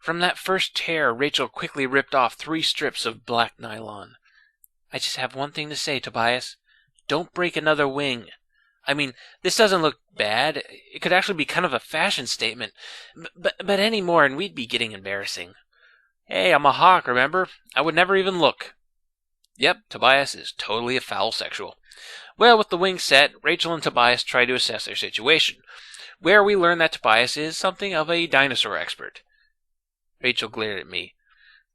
From that first tear, Rachel quickly ripped off 3 strips of black nylon. I just have one thing to say, Tobias. Don't break another wing. I mean, this doesn't look bad. It could actually be kind of a fashion statement. But any more and we'd be getting embarrassing. Hey, I'm a hawk, remember? I would never even look. Yep, Tobias is totally a foul sexual. Well, with the wings set, Rachel and Tobias try to assess their situation, where we learn that Tobias is something of a dinosaur expert. Rachel glared at me.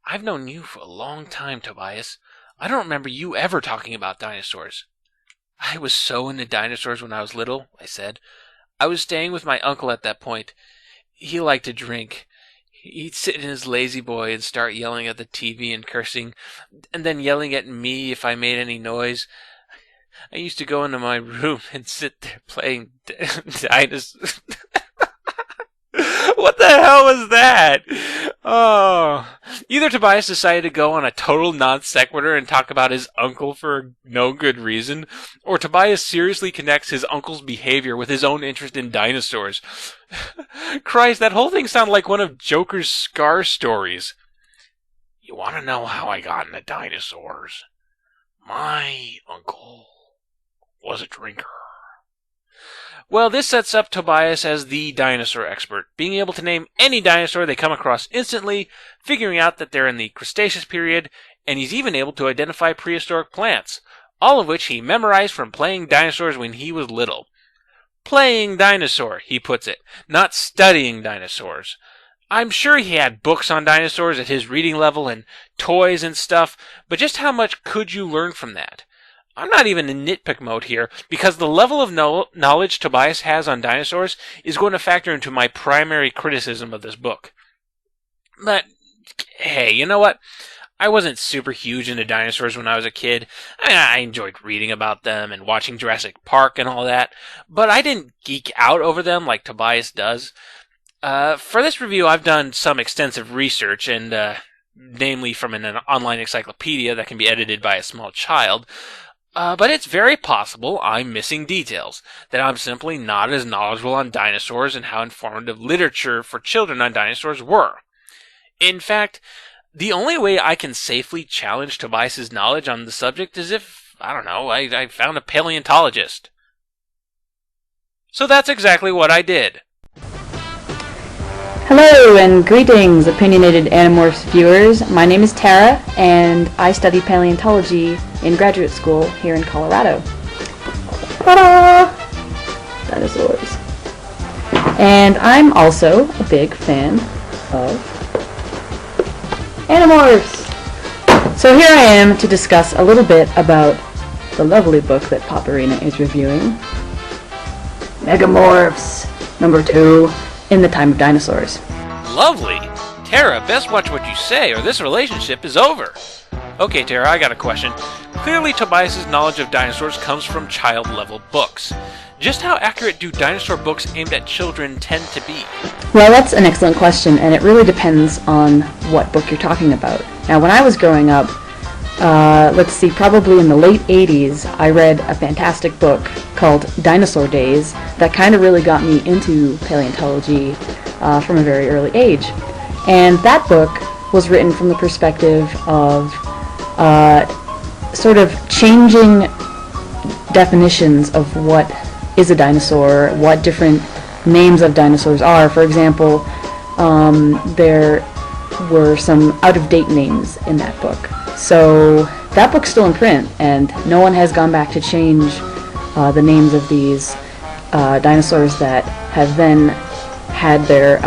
I've known you for a long time, Tobias. I don't remember you ever talking about dinosaurs. I was so into dinosaurs when I was little, I said. I was staying with my uncle at that point. He liked to drink. He'd sit in his lazy boy and start yelling at the TV and cursing, and then yelling at me if I made any noise. I used to go into my room and sit there playing dinosaurs. What the hell was that? Oh. Either Tobias decided to go on a total non-sequitur and talk about his uncle for no good reason, or Tobias seriously connects his uncle's behavior with his own interest in dinosaurs. Christ, that whole thing sounded like one of Joker's Scar stories. You want to know how I got into dinosaurs? My uncle was a drinker. Well, this sets up Tobias as the dinosaur expert, being able to name any dinosaur they come across instantly, figuring out that they're in the Cretaceous period, and he's even able to identify prehistoric plants, all of which he memorized from playing dinosaurs when he was little. Playing dinosaur, he puts it, not studying dinosaurs. I'm sure he had books on dinosaurs at his reading level and toys and stuff, but just how much could you learn from that? I'm not even in nitpick mode here, because the level of knowledge Tobias has on dinosaurs is going to factor into my primary criticism of this book. But, hey, you know what? I wasn't super huge into dinosaurs when I was a kid. I enjoyed reading about them and watching Jurassic Park and all that, but I didn't geek out over them like Tobias does. For this review, I've done some extensive research, and namely from an online encyclopedia that can be edited by a small child. But it's very possible I'm missing details, that I'm simply not as knowledgeable on dinosaurs and how informative literature for children on dinosaurs were. In fact, the only way I can safely challenge Tobias's knowledge on the subject is if, I found a paleontologist. So that's exactly what I did. Hello and greetings, Opinionated Animorphs viewers. My name is Tara, and I study paleontology in graduate school here in Colorado. Ta-da! Dinosaurs. And I'm also a big fan of Animorphs. So here I am to discuss a little bit about the lovely book that Paparina is reviewing, Megamorphs, number 2. In the Time of Dinosaurs. Lovely! Tara, best watch what you say, or this relationship is over. Okay, Tara, I got a question. Clearly, Tobias's knowledge of dinosaurs comes from child-level books. Just how accurate do dinosaur books aimed at children tend to be? Well, that's an excellent question, and it really depends on what book you're talking about. Now, when I was growing up, probably in the late 80s, I read a fantastic book called Dinosaur Days that kind of really got me into paleontology from a very early age. And that book was written from the perspective of sort of changing definitions of what is a dinosaur, what different names of dinosaurs are. For example, there were some out-of-date names in that book. So that book's still in print, and no one has gone back to change the names of these dinosaurs that have then had their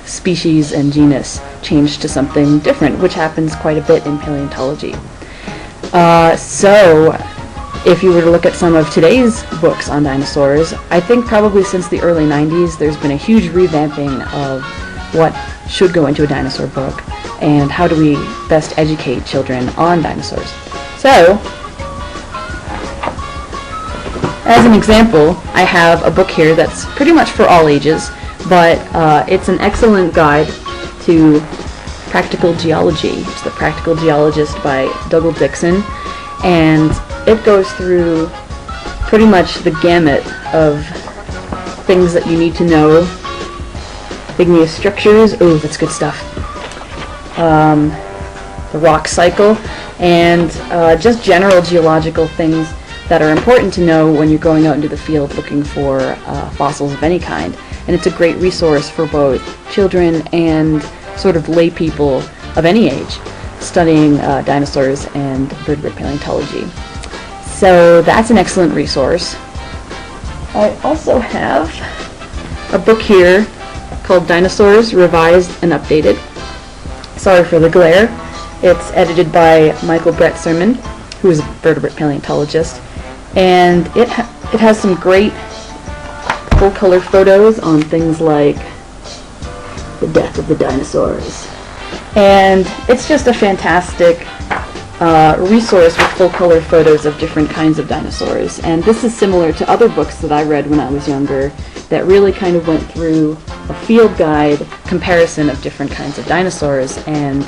species and genus changed to something different, which happens quite a bit in paleontology. So if you were to look at some of today's books on dinosaurs, I think probably since the early 90s there's been a huge revamping of what should go into a dinosaur book, and how do we best educate children on dinosaurs. So, as an example, I have a book here that's pretty much for all ages, but it's an excellent guide to practical geology. It's The Practical Geologist by Douglas Dixon, and it goes through pretty much the gamut of things that you need to know igneous structures. Ooh, that's good stuff. The rock cycle, and just general geological things that are important to know when you're going out into the field looking for fossils of any kind. And it's a great resource for both children and sort of lay people of any age studying dinosaurs and vertebrate paleontology. So that's an excellent resource. I also have a book here called Dinosaurs, Revised and Updated. Sorry for the glare. It's edited by Michael Brett Sermon, who is a vertebrate paleontologist, and it has some great full-color photos on things like the death of the dinosaurs. And it's just a fantastic resource with full-color photos of different kinds of dinosaurs. And this is similar to other books that I read when I was younger that really kind of went through a field guide comparison of different kinds of dinosaurs and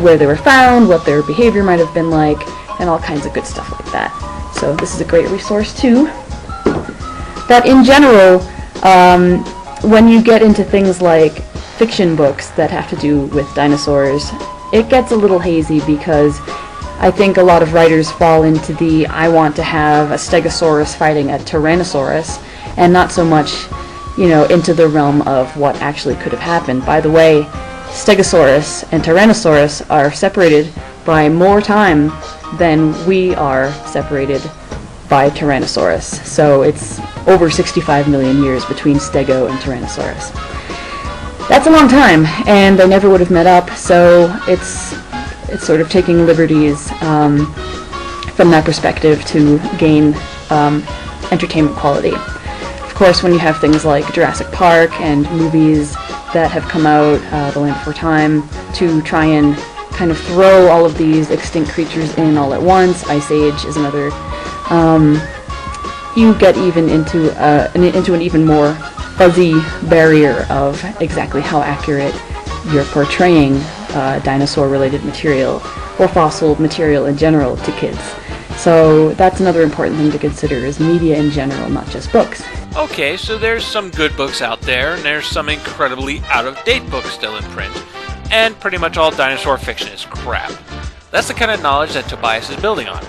where they were found, what their behavior might have been like, and all kinds of good stuff like that. So this is a great resource too. But in general, when you get into things like fiction books that have to do with dinosaurs, it gets a little hazy because I think a lot of writers fall into the I want to have a Stegosaurus fighting a Tyrannosaurus, and not so much, into the realm of what actually could have happened. By the way, Stegosaurus and Tyrannosaurus are separated by more time than we are separated by Tyrannosaurus. So it's over 65 million years between Stego and Tyrannosaurus. That's a long time, and they never would have met up, so it's sort of taking liberties from that perspective to gain entertainment quality. Of course, when you have things like Jurassic Park and movies that have come out, The Land Before Time, to try and kind of throw all of these extinct creatures in all at once, Ice Age is another, you get even into an even more fuzzy barrier of exactly how accurate you're portraying dinosaur-related material or fossil material in general to kids. So that's another important thing to consider is media in general, not just books. Okay, so there's some good books out there, and there's some incredibly out-of-date books still in print, and pretty much all dinosaur fiction is crap. That's the kind of knowledge that Tobias is building on.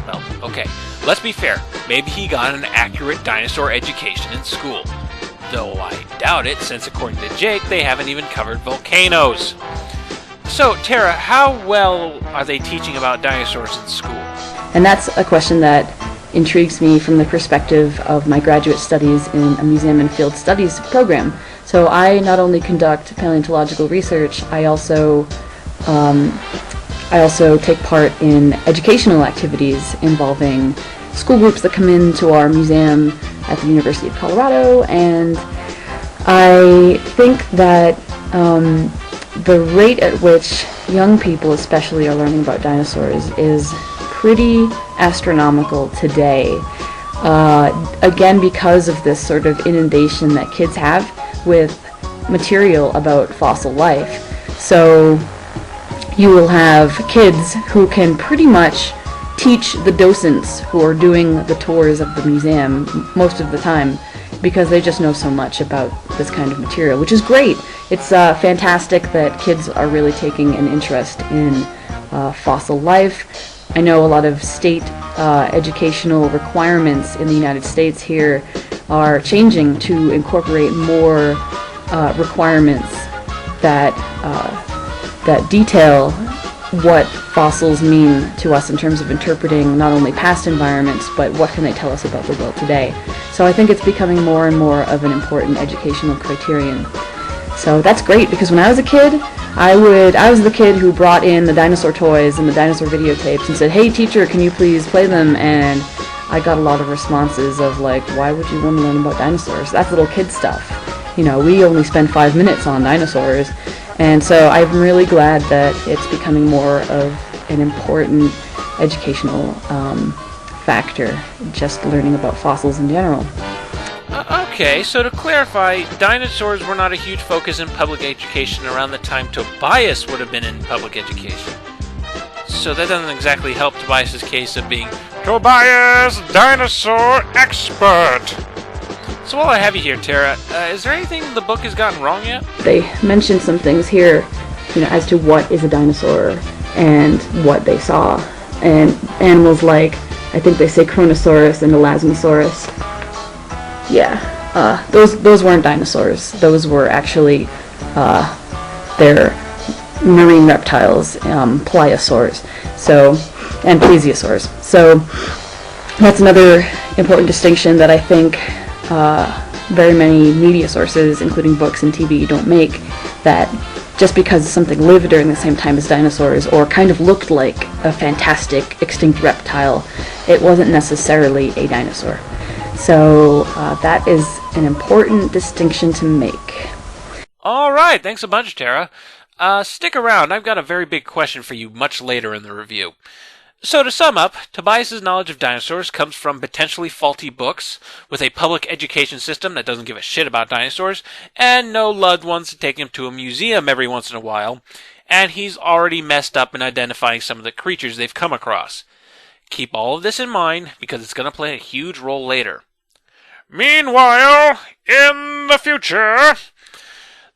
Well, okay, let's be fair. Maybe he got an accurate dinosaur education in school. Though I doubt it, since according to Jake, they haven't even covered volcanoes. So, Tara, how well are they teaching about dinosaurs in school? And that's a question that intrigues me from the perspective of my graduate studies in a museum and field studies program. So I not only conduct paleontological research, I also take part in educational activities involving school groups that come into our museum at the University of Colorado, and I think that the rate at which young people especially are learning about dinosaurs is pretty astronomical today. Again, because of this sort of inundation that kids have with material about fossil life. So you will have kids who can pretty much teach the docents who are doing the tours of the museum most of the time because they just know so much about this kind of material, which is great. It's fantastic that kids are really taking an interest in fossil life. I know a lot of state educational requirements in the United States here are changing to incorporate more requirements that detail what fossils mean to us in terms of interpreting not only past environments, but what can they tell us about the world today. So I think it's becoming more and more of an important educational criterion. So that's great, because when I was a kid, I was the kid who brought in the dinosaur toys and the dinosaur videotapes and said, "Hey teacher, can you please play them?" And I got a lot of responses of like, "Why would you want to learn about dinosaurs? That's little kid stuff. We only spend 5 minutes on dinosaurs." And so I'm really glad that it's becoming more of an important educational factor, just learning about fossils in general. Okay, so to clarify, dinosaurs were not a huge focus in public education around the time Tobias would have been in public education. So that doesn't exactly help Tobias's case of being Tobias, dinosaur expert. So while I have you here, Tara, is there anything the book has gotten wrong yet? They mentioned some things here, as to what is a dinosaur and what they saw. And animals like, I think they say Kronosaurus and Elasmosaurus. Yeah, those weren't dinosaurs. Those were actually, they're marine reptiles, pliosaurs, and plesiosaurs. So that's another important distinction that I think very many media sources, including books and TV, don't make, that just because something lived during the same time as dinosaurs or kind of looked like a fantastic extinct reptile, it wasn't necessarily a dinosaur. So that is an important distinction to make. All right, thanks a bunch, Tara. Stick around, I've got a very big question for you much later in the review. So to sum up, Tobias's knowledge of dinosaurs comes from potentially faulty books, with a public education system that doesn't give a shit about dinosaurs, and no loved ones to take him to a museum every once in a while, and he's already messed up in identifying some of the creatures they've come across. Keep all of this in mind, because it's going to play a huge role later. Meanwhile, in the future,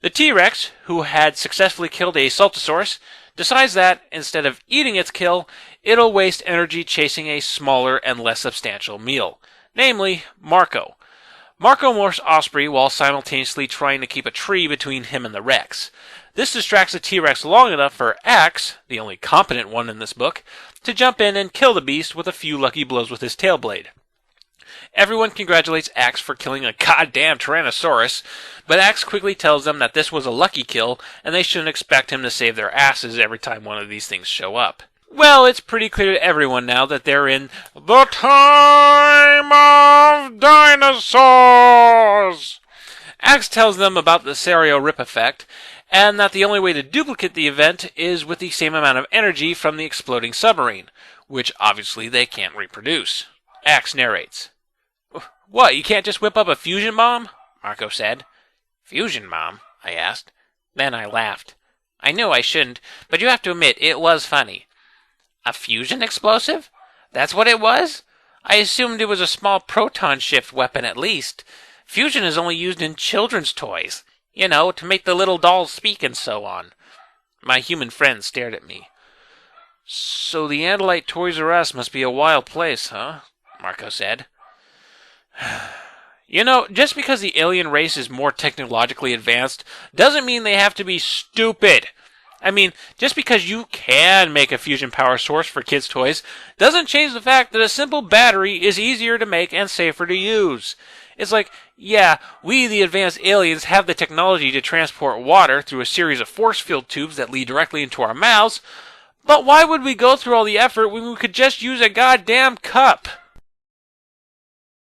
the T-Rex, who had successfully killed a Saltosaurus, decides that, instead of eating its kill, it'll waste energy chasing a smaller and less substantial meal, namely Marco. Marco morphs Osprey while simultaneously trying to keep a tree between him and the Rex. This distracts the T-Rex long enough for Axe, the only competent one in this book, to jump in and kill the beast with a few lucky blows with his tail blade. Everyone congratulates Axe for killing a goddamn Tyrannosaurus, but Axe quickly tells them that this was a lucky kill, and they shouldn't expect him to save their asses every time one of these things show up. Well, it's pretty clear to everyone now that they're in the time of dinosaurs. Axe tells them about the Serio Rip effect, and that the only way to duplicate the event is with the same amount of energy from the exploding submarine, which obviously they can't reproduce. Axe narrates. What, you can't just whip up a fusion bomb? Marco said. Fusion bomb? I asked. Then I laughed. I knew I shouldn't, but you have to admit it was funny. A fusion explosive? That's what it was? I assumed it was a small proton shift weapon at least. Fusion is only used in children's toys. To make the little dolls speak and so on. My human friend stared at me. So the Andalite Toys R Us must be a wild place, huh? Marco said. Just because the alien race is more technologically advanced doesn't mean they have to be stupid. I mean, just because you can make a fusion power source for kids' toys doesn't change the fact that a simple battery is easier to make and safer to use. It's like, yeah, we, the advanced aliens, have the technology to transport water through a series of force field tubes that lead directly into our mouths, but why would we go through all the effort when we could just use a goddamn cup?